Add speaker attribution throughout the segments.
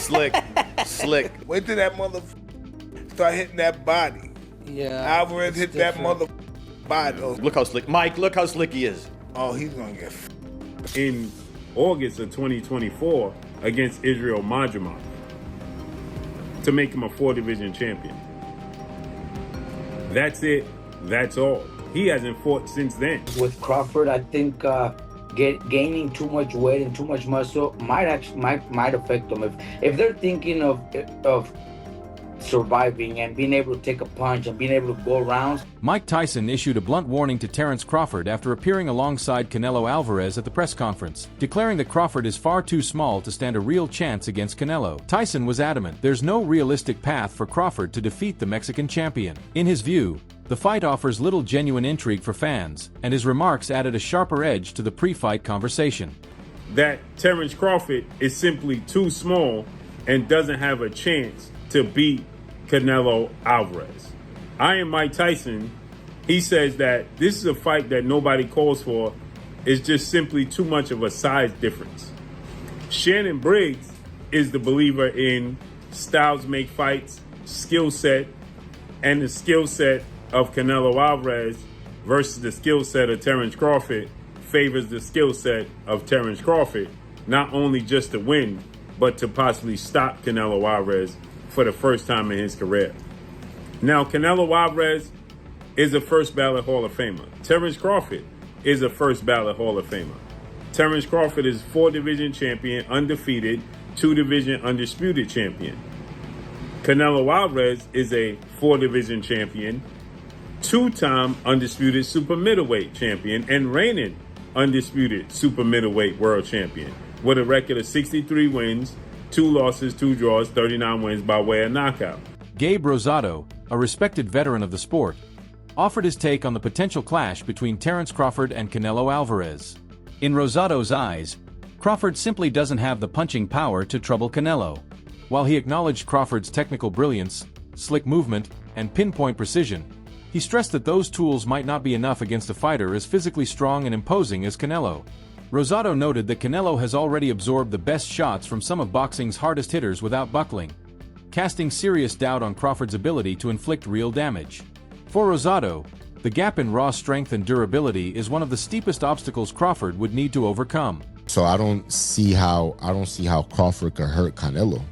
Speaker 1: Slick.
Speaker 2: Wait till that motherfucker start hitting that body.
Speaker 3: Yeah.
Speaker 2: Alvarez hit that body.
Speaker 1: Look how slick. Mike, look how slick he is.
Speaker 2: Oh, he's gonna get
Speaker 4: in August of 2024 against Israel Madrimov to make him a 4-division champion. That's it. That's all. He hasn't fought since then.
Speaker 5: With Crawford, I think gaining too much weight and too much muscle might affect them. If they're thinking of surviving and being able to take a punch and being able to go around.
Speaker 6: Mike Tyson issued a blunt warning to Terence Crawford after appearing alongside Canelo Alvarez at the press conference, declaring that Crawford is far too small to stand a real chance against Canelo. Tyson was adamant there's no realistic path for Crawford to defeat the Mexican champion. In his view, the fight offers little genuine intrigue for fans, and his remarks added a sharper edge to the pre-fight conversation.
Speaker 4: That Terence Crawford is simply too small and doesn't have a chance to beat Canelo Alvarez. I am Mike Tyson. He says that this is a fight that nobody calls for. It's just simply too much of a size difference. Shannon Briggs is the believer in styles make fights, skill set, and the skill set of Canelo Alvarez versus the skill set of Terence Crawford favors the skill set of Terence Crawford, not only just to win, but to possibly stop Canelo Alvarez for the first time in his career. Now, Canelo Alvarez is a first ballot Hall of Famer. Terence Crawford is a first ballot Hall of Famer. Terence Crawford is 4-division champion, undefeated, 2-division undisputed champion. Canelo Alvarez is a 4-division champion, 2-time undisputed super middleweight champion, and reigning undisputed super middleweight world champion with a record of 63 wins, 2 losses, 2 draws, 39 wins by way of knockout.
Speaker 6: Gabe Rosado, a respected veteran of the sport, offered his take on the potential clash between Terence Crawford and Canelo Alvarez. In Rosado's eyes, Crawford simply doesn't have the punching power to trouble Canelo. While he acknowledged Crawford's technical brilliance, slick movement, and pinpoint precision, he stressed that those tools might not be enough against a fighter as physically strong and imposing as Canelo. Rosado noted that Canelo has already absorbed the best shots from some of boxing's hardest hitters without buckling, casting serious doubt on Crawford's ability to inflict real damage. For Rosado, the gap in raw strength and durability is one of the steepest obstacles Crawford would need to overcome.
Speaker 7: So I don't see how Crawford could hurt Canelo,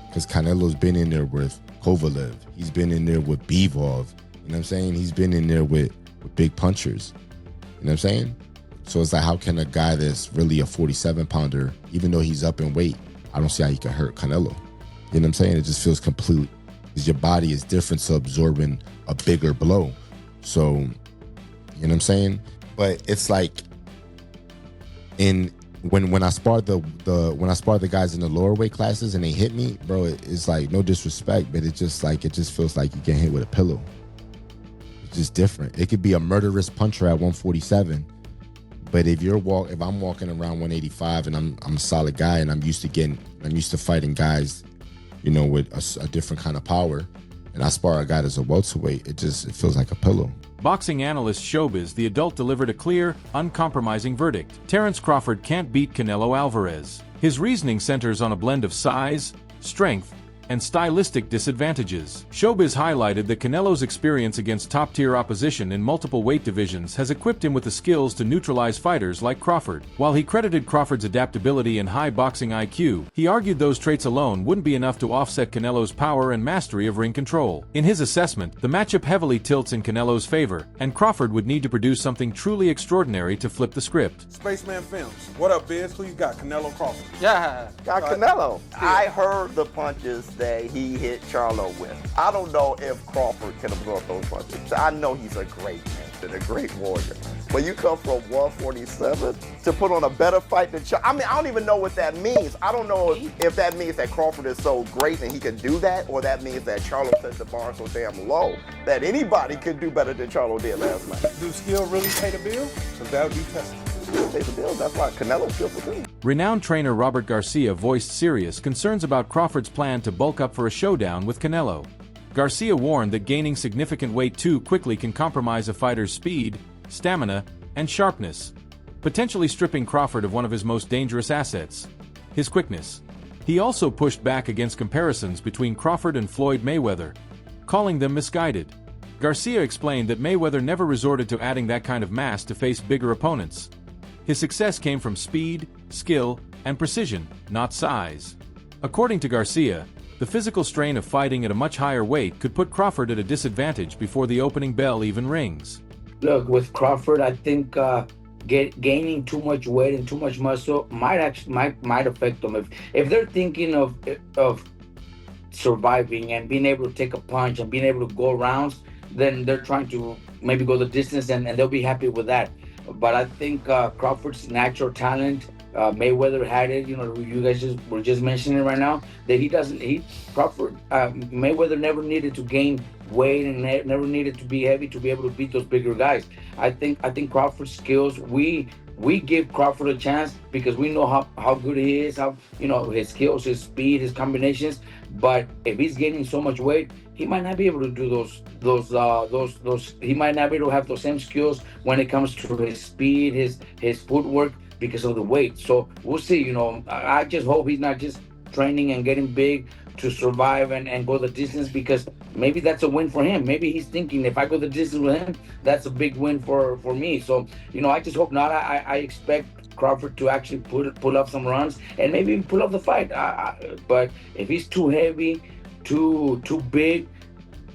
Speaker 7: because Canelo's been in there with Kovalev. He's been in there with Bivol. You know what I'm saying? He's been in there with big punchers. You know what I'm saying? So it's like, how can a guy that's really a 47-pounder, even though he's up in weight, I don't see how he can hurt Canelo. You know what I'm saying? It just feels complete, because your body is different to absorbing a bigger blow. So, you know what I'm saying? But it's like, when I sparred the guys in the lower weight classes and they hit me, bro, it's like, no disrespect, but it just feels like you get hit with a pillow. It's just different. It could be a murderous puncher at 147. But if I'm walking around 185 and I'm a solid guy and I'm used to fighting guys, you know, with a different kind of power, and I spar a guy that's a welterweight, it feels like a pillow.
Speaker 6: Boxing analyst Showbiz the adult delivered a clear, uncompromising verdict. Terence Crawford can't beat Canelo Alvarez. His reasoning centers on a blend of size, strength, and stylistic disadvantages. Showbiz highlighted that Canelo's experience against top-tier opposition in multiple weight divisions has equipped him with the skills to neutralize fighters like Crawford. While he credited Crawford's adaptability and high boxing IQ, he argued those traits alone wouldn't be enough to offset Canelo's power and mastery of ring control. In his assessment, the matchup heavily tilts in Canelo's favor, and Crawford would need to produce something truly extraordinary to flip the script.
Speaker 8: Spaceman Films. What up, Biz? Who you got? Canelo Crawford.
Speaker 3: Yeah.
Speaker 9: Got Canelo. I heard the punches that he hit Charlo with. I don't know if Crawford can absorb those punches. I know he's a great man and a great warrior. But you come from 147 to put on a better fight than Charlo. I mean, I don't even know what that means. I don't know if that means that Crawford is so great and he can do that, or that means that Charlo set the bar so damn low that anybody could do better than Charlo did last night.
Speaker 8: Do skill really pay the bill? Because that would be tested.
Speaker 9: Pay the bill. That's why Canelo's skillful too.
Speaker 6: Renowned trainer Robert Garcia voiced serious concerns about Crawford's plan to bulk up for a showdown with Canelo. Garcia warned that gaining significant weight too quickly can compromise a fighter's speed, stamina, and sharpness, potentially stripping Crawford of one of his most dangerous assets, his quickness. He also pushed back against comparisons between Crawford and Floyd Mayweather, calling them misguided. Garcia explained that Mayweather never resorted to adding that kind of mass to face bigger opponents. His success came from speed, skill, and precision, not size. According to Garcia, the physical strain of fighting at a much higher weight could put Crawford at a disadvantage before the opening bell even rings.
Speaker 5: Look, with Crawford, I think gaining too much weight and too much muscle might affect them. If they're thinking of surviving and being able to take a punch and being able to go rounds, then they're trying to maybe go the distance and they'll be happy with that. But I think Crawford's natural talent, Mayweather had it. You know, you guys were just mentioning right now that Mayweather never needed to gain weight and never needed to be heavy to be able to beat those bigger guys. I think Crawford's skills, we give Crawford a chance because we know how good he is, how, you know, his skills, his speed, his combinations. But if he's gaining so much weight, he might not be able to do those. He might not be able to have those same skills when it comes to his speed, his footwork, because of the weight. So we'll see. You know, I just hope he's not just training and getting big to survive and go the distance, because maybe that's a win for him. Maybe he's thinking, if I go the distance with him, that's a big win for me. So, you know, I just hope not. I expect Crawford to actually pull up some runs and maybe even pull up the fight. But if he's too heavy, too big,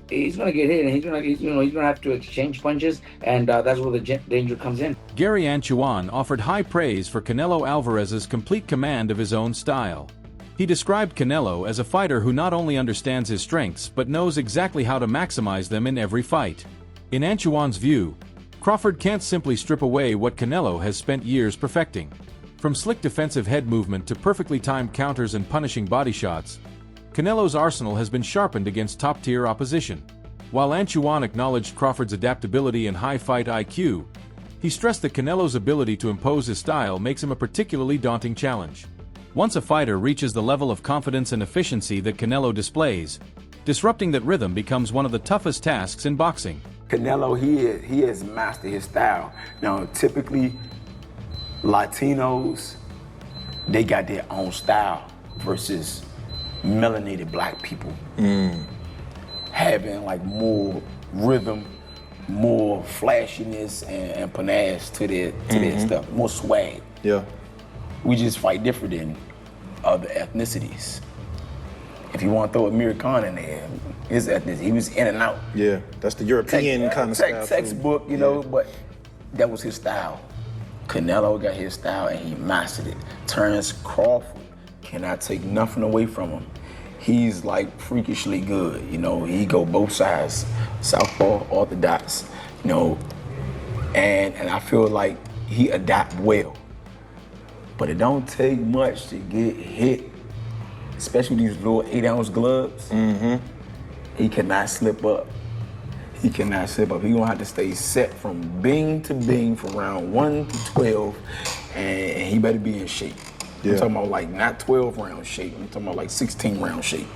Speaker 5: he's gonna get hit, and he's gonna have to exchange punches, and that's where the danger comes in.
Speaker 6: Gary Anchuan offered high praise for Canelo Alvarez's complete command of his own style. He described Canelo as a fighter who not only understands his strengths but knows exactly how to maximize them in every fight. In Anchuan's view, Crawford can't simply strip away what Canelo has spent years perfecting. From slick defensive head movement to perfectly timed counters and punishing body shots, Canelo's arsenal has been sharpened against top-tier opposition. While Anchuan acknowledged Crawford's adaptability and high fight IQ, he stressed that Canelo's ability to impose his style makes him a particularly daunting challenge. Once a fighter reaches the level of confidence and efficiency that Canelo displays, disrupting that rhythm becomes one of the toughest tasks in boxing.
Speaker 3: Canelo, he has mastered his style. Now, typically, Latinos, they got their own style versus melanated black people having like more rhythm, more flashiness and panache to their stuff, more swag.
Speaker 1: Yeah.
Speaker 3: We just fight different than other ethnicities. If you want to throw Amir Khan in there, his ethnicity, he was in and out.
Speaker 1: Yeah, that's the European kind of style.
Speaker 3: Textbook, you know, but that was his style. Canelo got his style and he mastered it. Terence Crawford cannot take nothing away from him. He's like freakishly good, you know. He go both sides, southpaw, orthodox, you know, and I feel like he adapt well. But it don't take much to get hit, especially these little 8-ounce gloves. He cannot slip up. He cannot slip up. He gonna have to stay set from bing to bing from round 1 to 12, and he better be in shape. I'm talking about like not 12-round shape. I'm talking about like 16-round shape.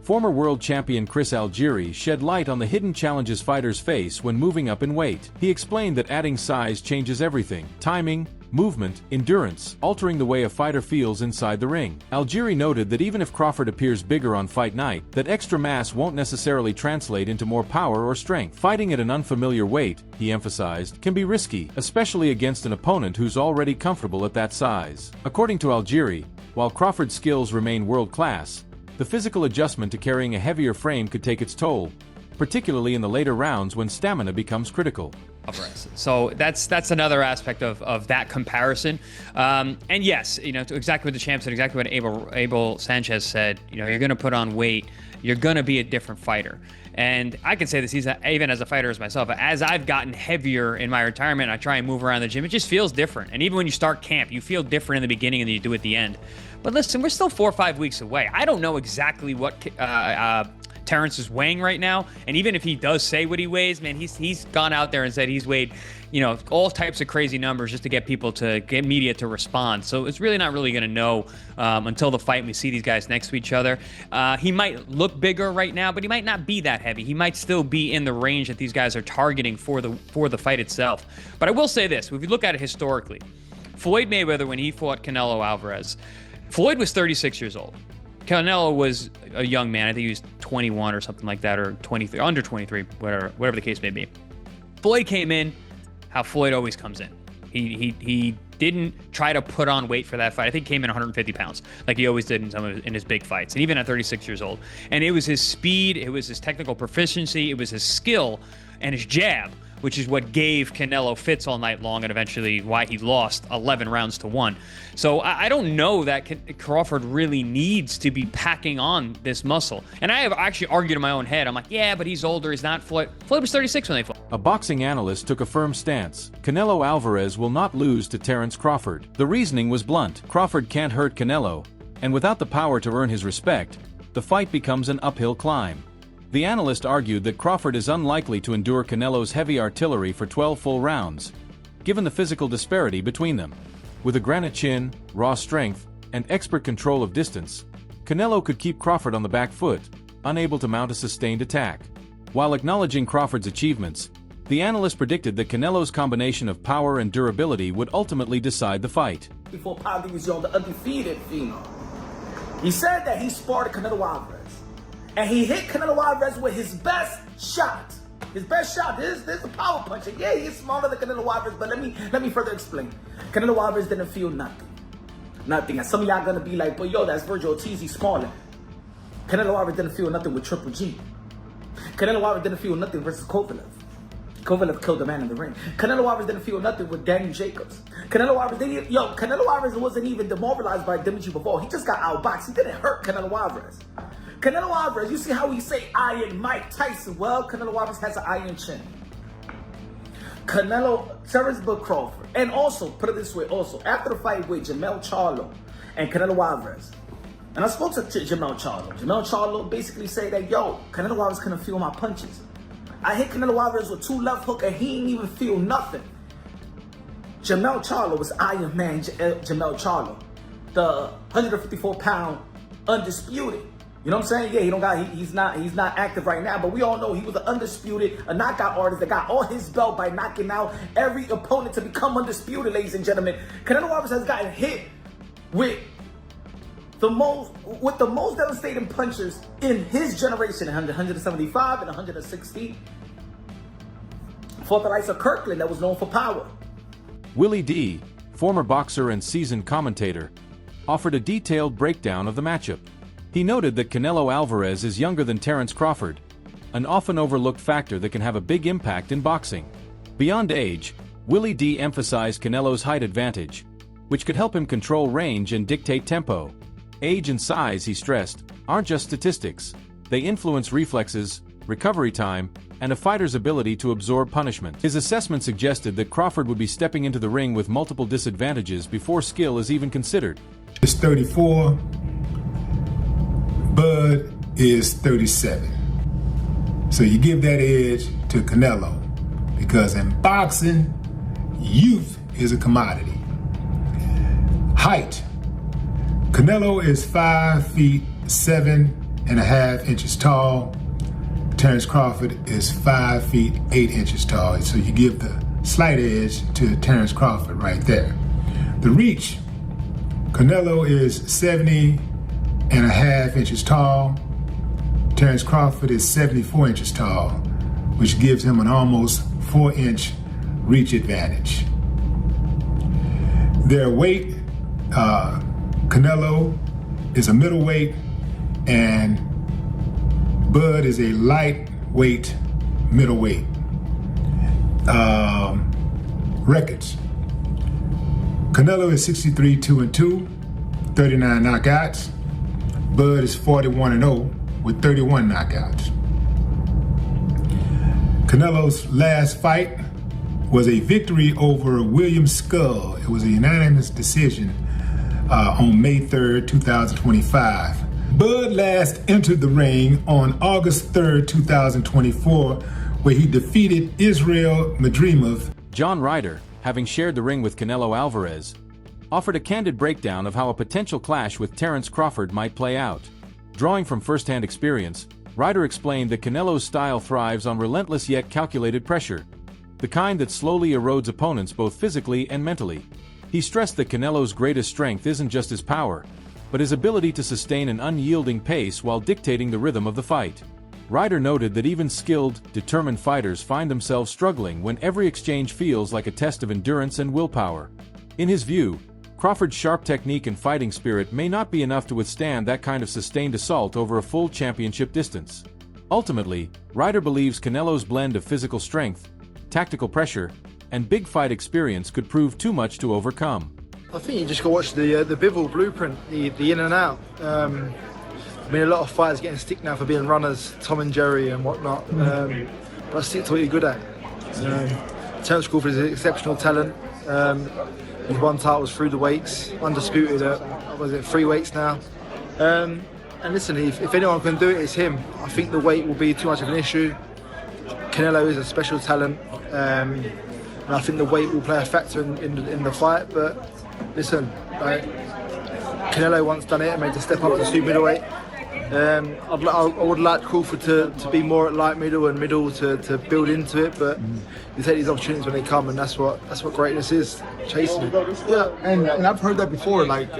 Speaker 6: Former world champion Chris Aljiri shed light on the hidden challenges fighters face when moving up in weight. He explained that adding size changes everything: timing, movement, endurance, altering the way a fighter feels inside the ring. Aljiri noted that even if Crawford appears bigger on fight night, that extra mass won't necessarily translate into more power or strength. Fighting at an unfamiliar weight, he emphasized, can be risky, especially against an opponent who's already comfortable at that size. According to Aljiri, while Crawford's skills remain world-class, the physical adjustment to carrying a heavier frame could take its toll, particularly in the later rounds when stamina becomes critical.
Speaker 10: So that's another aspect of that comparison. And yes, you know, to exactly what the champ said, exactly what Abel Sanchez said, you know, you're going to put on weight, you're going to be a different fighter. And I can say this even as a fighter as myself, as I've gotten heavier in my retirement, I try and move around the gym, it just feels different. And even when you start camp, you feel different in the beginning than you do at the end. But listen, we're still 4 or 5 weeks away. I don't know exactly what Terence is weighing right now, and even if he does say what he weighs, man, he's gone out there and said he's weighed, you know, all types of crazy numbers just to get people to get media to respond. So it's really not really going to know until the fight and we see these guys next to each other. He might look bigger right now, but he might not be that heavy. He might still be in the range that these guys are targeting for the fight itself. But I will say this: if you look at it historically, Floyd Mayweather, when he fought Canelo Alvarez, Floyd was 36 years old. Canelo was a young man. I think he was 21 or something like that, or 23, under 23, whatever the case may be. Floyd came in how Floyd always comes in. He didn't try to put on weight for that fight. I think he came in 150 pounds, like he always did in his big fights, and even at 36 years old. And it was his speed, it was his technical proficiency, it was his skill, and his jab, which is what gave Canelo fits all night long, and eventually why he lost 11 rounds to 1. So I don't know that Crawford really needs to be packing on this muscle. And I have actually argued in my own head. I'm like, yeah, but he's older. He's not Floyd. Floyd was 36 when they fought.
Speaker 6: A boxing analyst took a firm stance. Canelo Alvarez will not lose to Terence Crawford. The reasoning was blunt. Crawford can't hurt Canelo, and without the power to earn his respect, the fight becomes an uphill climb. The analyst argued that Crawford is unlikely to endure Canelo's heavy artillery for 12 full rounds, given the physical disparity between them. With a granite chin, raw strength, and expert control of distance, Canelo could keep Crawford on the back foot, unable to mount a sustained attack. While acknowledging Crawford's achievements, the analyst predicted that Canelo's combination of power and durability would ultimately decide the fight.
Speaker 11: Before Paddy was the undefeated phenom. He said that he sparred Canelo Alvarez. And he hit Canelo Alvarez with his best shot. His best shot. This is a power puncher. Yeah, he's smaller than Canelo Alvarez, but let me further explain. Canelo Alvarez didn't feel nothing. Nothing. And some of y'all gonna be like, but yo, that's Virgil Ortiz, he's smaller. Canelo Alvarez didn't feel nothing with Triple G. Canelo Alvarez didn't feel nothing versus Kovalev. Kovalev killed the man in the ring. Canelo Alvarez didn't feel nothing with Danny Jacobs. Canelo Alvarez wasn't even demoralized by Dimitri Bivol. He just got outboxed. He didn't hurt Canelo Alvarez. Canelo Alvarez, you see how we say Iron Mike Tyson? Well, Canelo Alvarez has an iron chin. Terence Crawford, and also, put it this way, also, after the fight with Jermell Charlo and Canelo Alvarez, and I spoke to Jermell Charlo. Jermell Charlo basically said that, yo, Canelo Alvarez couldn't feel my punches. I hit Canelo Alvarez with 2 left hook and he didn't even feel nothing. Jermell Charlo was Iron Man Jermell Charlo, the 154-pound undisputed. You know what I'm saying? Yeah, he's not active right now, but we all know he was an undisputed, a knockout artist that got all his belt by knocking out every opponent to become undisputed, ladies and gentlemen. Canelo Alvarez has gotten hit with the most devastating punches in his generation, 175 and 160. Fought the likes of Kirkland that was known for power.
Speaker 6: Willie D, former boxer and seasoned commentator, offered a detailed breakdown of the matchup. He noted that Canelo Alvarez is younger than Terence Crawford, an often overlooked factor that can have a big impact in boxing. Beyond age, Willie D emphasized Canelo's height advantage, which could help him control range and dictate tempo. Age and size, he stressed, aren't just statistics. They influence reflexes, recovery time, and a fighter's ability to absorb punishment. His assessment suggested that Crawford would be stepping into the ring with multiple disadvantages before skill is even considered.
Speaker 12: It's 34. Bud is 37. So you give that edge to Canelo, because in boxing, youth is a commodity. Height. Canelo is 5 feet 7.5 inches tall. Terence Crawford is 5 feet 8 inches tall. So you give the slight edge to Terence Crawford right there. The reach. Canelo is 70.5 inches tall. Terence Crawford is 74 inches tall, which gives him an almost 4-inch reach advantage. Their weight, Canelo is a middleweight and Bud is a lightweight middleweight. Records. Canelo is 63-2-2, 39 knockouts. Bud is 41-0 with 31 knockouts. Canelo's last fight was a victory over William Skull. It was a unanimous decision on May 3rd, 2025. Bud last entered the ring on August 3rd, 2024, where he defeated Israel Madrimov.
Speaker 6: John Ryder, having shared the ring with Canelo Alvarez, offered a candid breakdown of how a potential clash with Terence Crawford might play out. Drawing from first-hand experience, Ryder explained that Canelo's style thrives on relentless yet calculated pressure, the kind that slowly erodes opponents both physically and mentally. He stressed that Canelo's greatest strength isn't just his power, but his ability to sustain an unyielding pace while dictating the rhythm of the fight. Ryder noted that even skilled, determined fighters find themselves struggling when every exchange feels like a test of endurance and willpower. In his view, Crawford's sharp technique and fighting spirit may not be enough to withstand that kind of sustained assault over a full championship distance. Ultimately, Ryder believes Canelo's blend of physical strength, tactical pressure, and big fight experience could prove too much to overcome.
Speaker 13: I think you just got to watch the Bivol blueprint, the in and out. I mean, a lot of fighters getting stick now for being runners, Tom and Jerry and whatnot. But stick to what you're good at. Terence Crawford is an exceptional talent. His one titles through the weights, undisputed at, was it 3 weights now? And listen, if anyone can do it, it's him. I think the weight will be too much of an issue. Canelo is a special talent. And I think the weight will play a factor in the fight. But listen, Canelo once done it and made the step up to super middleweight. I would like Crawford to be more at light middle and middle to build into it, but you take these opportunities when they come, and that's what greatness is, chasing it.
Speaker 14: Yeah, and I've heard that before. Like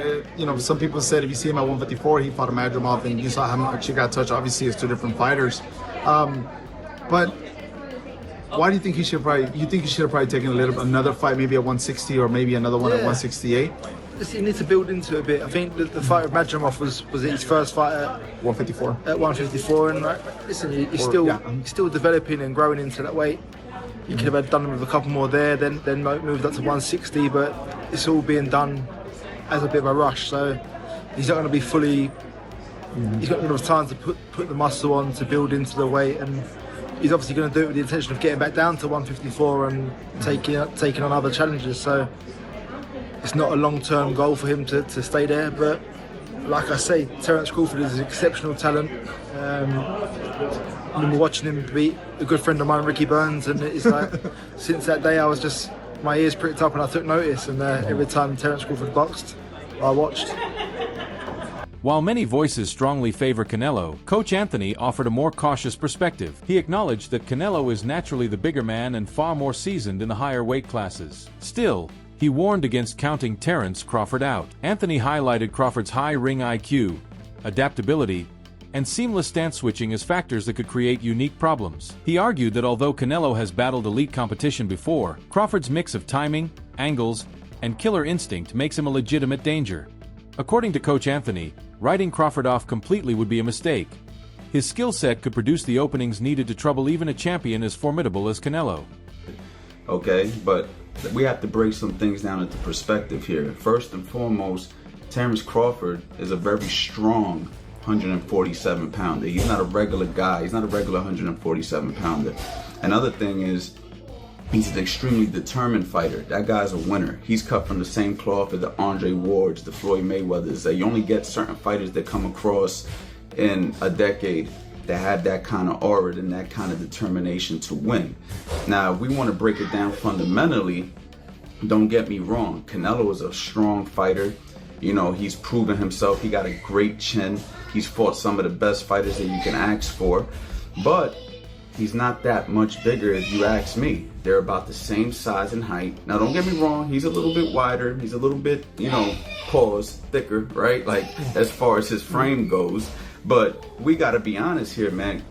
Speaker 14: some people said if you see him at 154, he fought a Madrimov, and you saw how much he got touched. Obviously, it's 2 different fighters, but why do you think he should probably? You think he should have probably taken another fight, maybe at 160 or maybe another one at 168?
Speaker 13: He needs to build into it a bit. I think the fight with Madrimov was his first fight at
Speaker 14: 154.
Speaker 13: At 154, and listen, he's still developing and growing into that weight. He could have done with a couple more there, then moved up to 160, but it's all being done as a bit of a rush. So he's not going to be fully. He's not going to have time to put the muscle on to build into the weight, and he's obviously going to do it with the intention of getting back down to 154 and taking on other challenges. So it's not a long-term goal for him to stay there, but like I say, Terence Crawford is an exceptional talent. I remember watching him beat a good friend of mine, Ricky Burns, and it's like since that day I was just, my ears pricked up and I took notice, and every time Terence Crawford boxed, I watched.
Speaker 6: While many voices strongly favor Canelo, Coach Anthony offered a more cautious perspective. He acknowledged that Canelo is naturally the bigger man and far more seasoned in the higher weight classes. Still, he warned against counting Terence Crawford out. Anthony highlighted Crawford's high ring IQ, adaptability, and seamless stance switching as factors that could create unique problems. He argued that although Canelo has battled elite competition before, Crawford's mix of timing, angles, and killer instinct makes him a legitimate danger. According to Coach Anthony, writing Crawford off completely would be a mistake. His skill set could produce the openings needed to trouble even a champion as formidable as Canelo.
Speaker 15: Okay, but we have to break some things down into perspective here. First and foremost, Terence Crawford is a very strong 147 pounder. He's not a regular guy. He's not a regular 147 pounder. Another thing is, he's an extremely determined fighter. That guy's a winner. He's cut from the same cloth as the Andre Wards, the Floyd Mayweathers. You only get certain fighters that come across in a decade that have that kind of aura and that kind of determination to win. Now, if we want to break it down fundamentally, don't get me wrong, Canelo is a strong fighter. You know, he's proven himself. He got a great chin. He's fought some of the best fighters that you can ask for. But he's not that much bigger if you ask me. They're about the same size and height. Now, don't get me wrong, he's a little bit wider. He's a little bit, thicker, right? Like, as far as his frame goes. But we got to be honest here, man.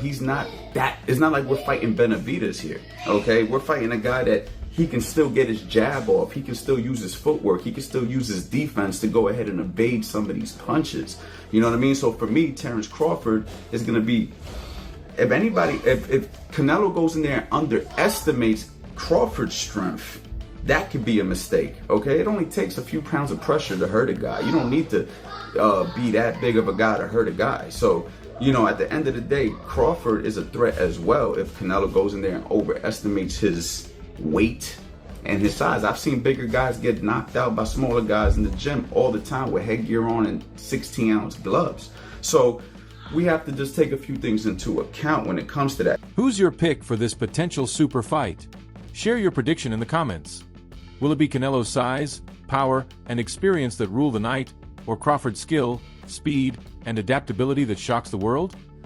Speaker 15: He's not that. It's not like we're fighting Benavidez here, okay? We're fighting a guy that he can still get his jab off. He can still use his footwork. He can still use his defense to go ahead and evade some of these punches. You know what I mean? So for me, Terence Crawford is going to be, if Canelo goes in there and underestimates Crawford's strength, that could be a mistake, okay? It only takes a few pounds of pressure to hurt a guy. You don't need to be that big of a guy to hurt a guy. So, at the end of the day, Crawford is a threat as well if Canelo goes in there and overestimates his weight and his size. I've seen bigger guys get knocked out by smaller guys in the gym all the time with headgear on and 16-ounce gloves. So we have to just take a few things into account when it comes to that.
Speaker 6: Who's your pick for this potential super fight? Share your prediction in the comments. Will it be Canelo's size, power, and experience that rule the night, or Crawford's skill, speed, and adaptability that shocks the world?